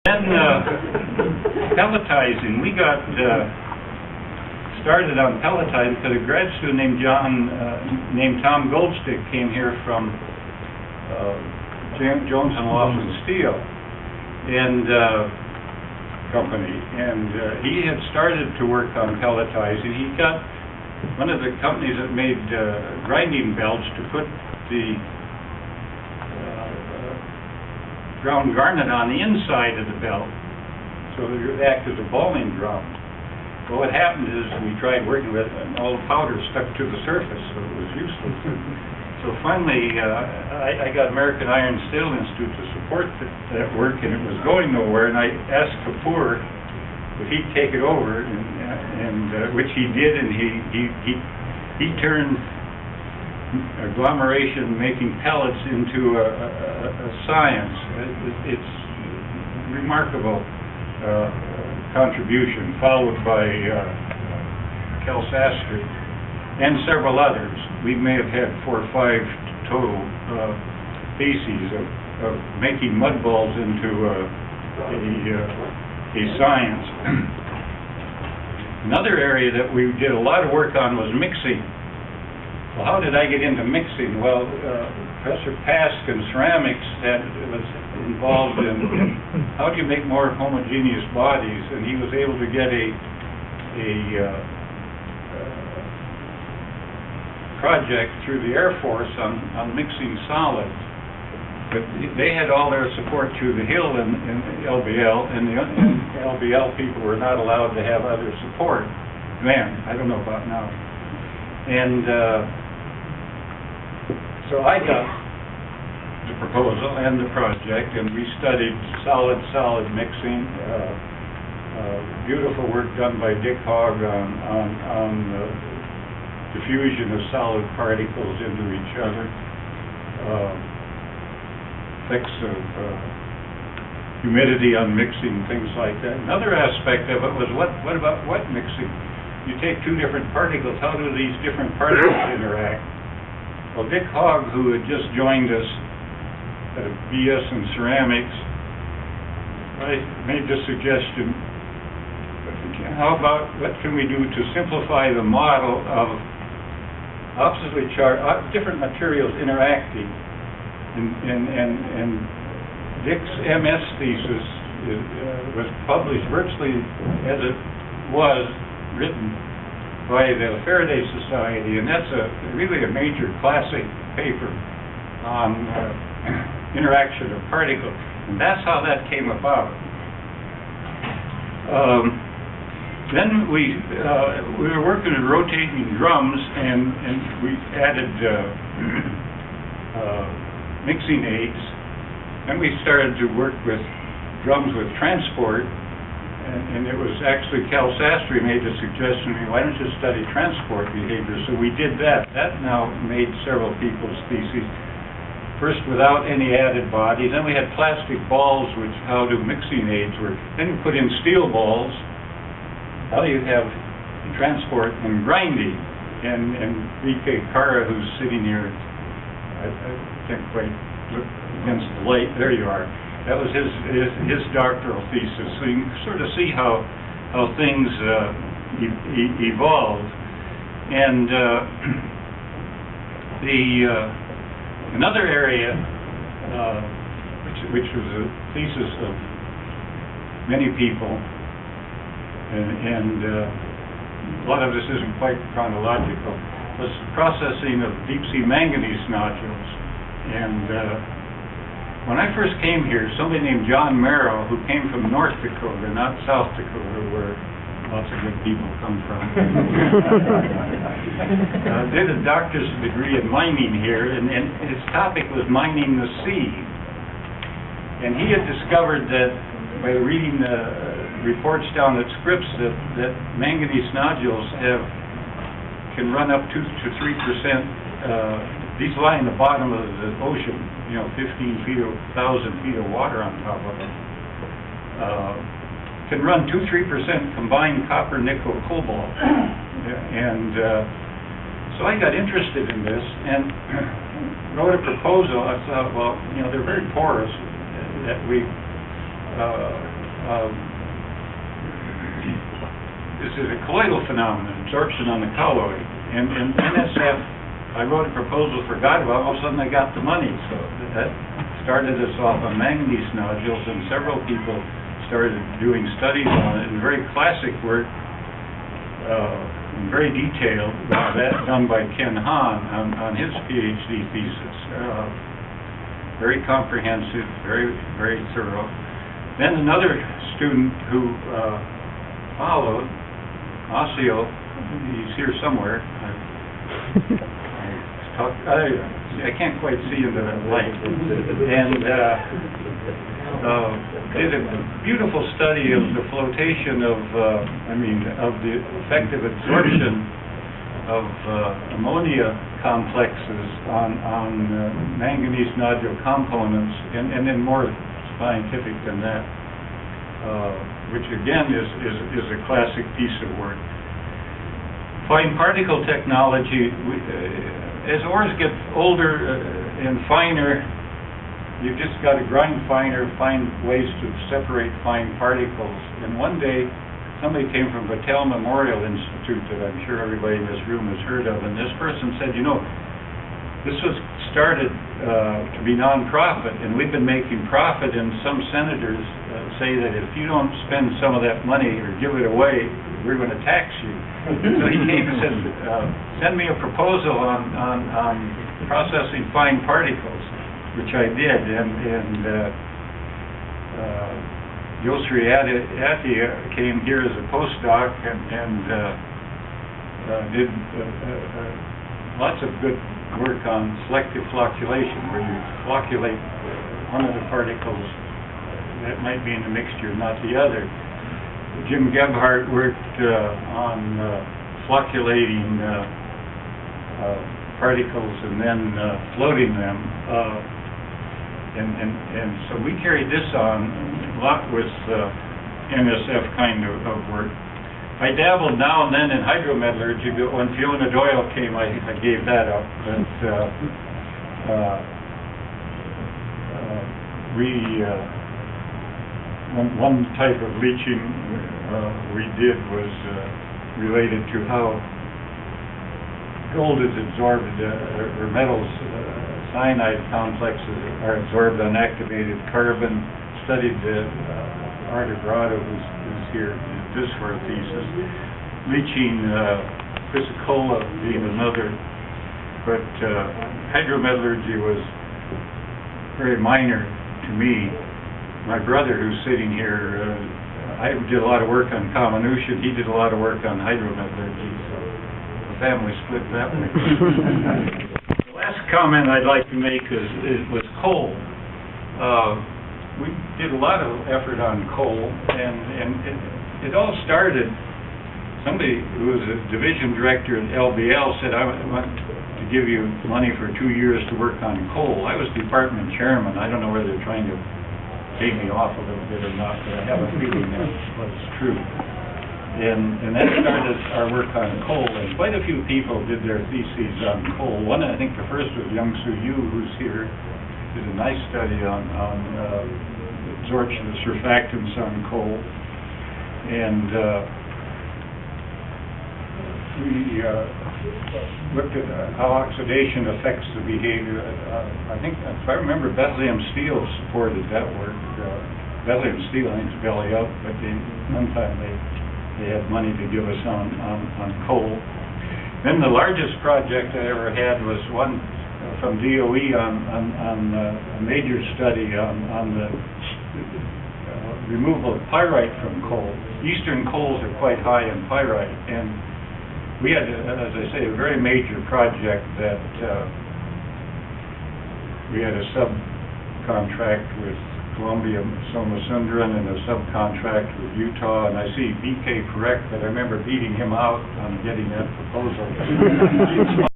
Then pelletizing. We got started on pelletizing because a grad student named Tom Goldstick came here from Jones and Laughlin Steel and company, and he had started to work on pelletizing. He got one of the companies that made grinding belts to put the ground garnet on the inside of the belt, so it would act as a balling drum. Well, what happened is we tried working with it, and all the powder stuck to the surface, so it was useless. So finally, I got American Iron Steel Institute to support that work, and it was going nowhere, and I asked Kapoor if he'd take it over, and which he did, and he turned agglomeration making pellets into a science. It's remarkable contribution, followed by Cal Sastry and several others. We may have had 4 or 5 total theses of making mud balls into a science. Another area that we did a lot of work on was mixing. Well, how did I get into mixing? Well, Professor Pask in ceramics was involved in how do you make more homogeneous bodies, and he was able to get a project through the Air Force on mixing solids. But they had all their support through the Hill and LBL, and the LBL people were not allowed to have other support. Man, I don't know about now. And so I got the proposal and the project, and we studied solid-solid mixing. Beautiful work done by Dick Hogg on the diffusion of solid particles into each other. Effects of humidity on mixing, things like that. Another aspect of it was what about wet mixing? You take 2 different particles, how do these different particles interact? Well, Dick Hogg, who had just joined us at a BS in ceramics, I made the suggestion, how about what can we do to simplify the model of oppositely charged, different materials interacting? And Dick's MS thesis was published virtually as it was written by the Faraday Society, and that's really a major classic paper on interaction of particles, and that's how that came about. Then we were working with rotating drums, and we added mixing aids, and we started to work with drums with transport. And it was actually Cal Sastry made the suggestion to me, why don't you study transport behavior? So we did that. That now made several people's theses. First without any added body. Then we had plastic balls, which how do mixing aids work? Then we put in steel balls. Now you have transport and grinding. And V.K. Kara, who's sitting here, I can't quite look against the light. There you are. That was his doctoral thesis. So you can sort of see how things evolved. And another area, which was a thesis of many people, and a lot of this isn't quite chronological, was processing of deep sea manganese nodules. And when I first came here, somebody named John Merrill, who came from North Dakota, not South Dakota, where lots of good people come from, did a doctor's degree in mining here, and his topic was mining the sea. And he had discovered that by reading the reports down at Scripps that manganese nodules can run up 2 to 3%. These lie in the bottom of the ocean, 15 feet, 1,000 feet of water on top of them. Can run 2-3% combined copper, nickel, cobalt. And so I got interested in this and wrote a proposal. I thought, well, they're very porous, that we this is a colloidal phenomenon, absorption on the colloid. And NSF, I wrote a proposal for Godwell, all of a sudden I got the money. So that started us off on manganese nodules, and several people started doing studies on it, and very classic work, very detailed, that done by Ken Hahn on his PhD thesis. Very comprehensive, very thorough. Then another student who followed, Osseo, he's here somewhere. I can't quite see into that light. And did a beautiful study of the flotation of the effective absorption of ammonia complexes on manganese nodule components, and then more scientific than that, which again is a classic piece of work. Fine particle technology, as ores get older and finer, you've just got to grind finer, find ways to separate fine particles. And one day, somebody came from Battelle Memorial Institute that I'm sure everybody in this room has heard of, and this person said, you know, this was started to be non-profit, and we've been making profit, and some senators say that if you don't spend some of that money or give it away, we're going to tax you. So he came and said, send me a proposal on processing fine particles, which I did, and Yosri Attia came here as a postdoc and did lots of good work on selective flocculation, where you flocculate one of the particles that might be in the mixture, not the other. Jim Gebhardt worked on flocculating particles and then floating them. And so we carried this on a lot with NSF kind of work. I dabbled now and then in hydrometallurgy, but when Fiona Doyle came, I gave that up. But one type of leaching we did was related to how gold is absorbed, or metals, cyanide complexes are absorbed on activated carbon. Studied Arthur Grotto, who's here, did this for a thesis. Leaching chrysocolla being another, but hydrometallurgy was very minor to me. My brother, who's sitting here, I did a lot of work on comminution. He did a lot of work on hydrometallurgy, so the family split that way. The last comment I'd like to make was coal. We did a lot of effort on coal, and it all started. Somebody who was a division director at LBL said, I want to give you money for 2 years to work on coal. I was department chairman. I don't know whether they're trying to pay me off a little bit or not, but I have a feeling that was true. And that started our work on coal, and quite a few people did their theses on coal. One, I think the first was Young-Soo Yu, who's here, did a nice study on absorption of surfactants on coal. And we looked at how oxidation affects the behavior. I think, if I remember, Bethlehem Steel supported that work. Bethlehem Steel, I think, is belly up, but one time they had money to give us on coal. Then the largest project I ever had was one from DOE on a major study on the removal of pyrite from coal. Eastern coals are quite high in pyrite, and we had, as I say, a very major project that we had a subcontract with Columbia Somasundran and a subcontract with Utah, and I see BK Parekh, but I remember beating him out on getting that proposal.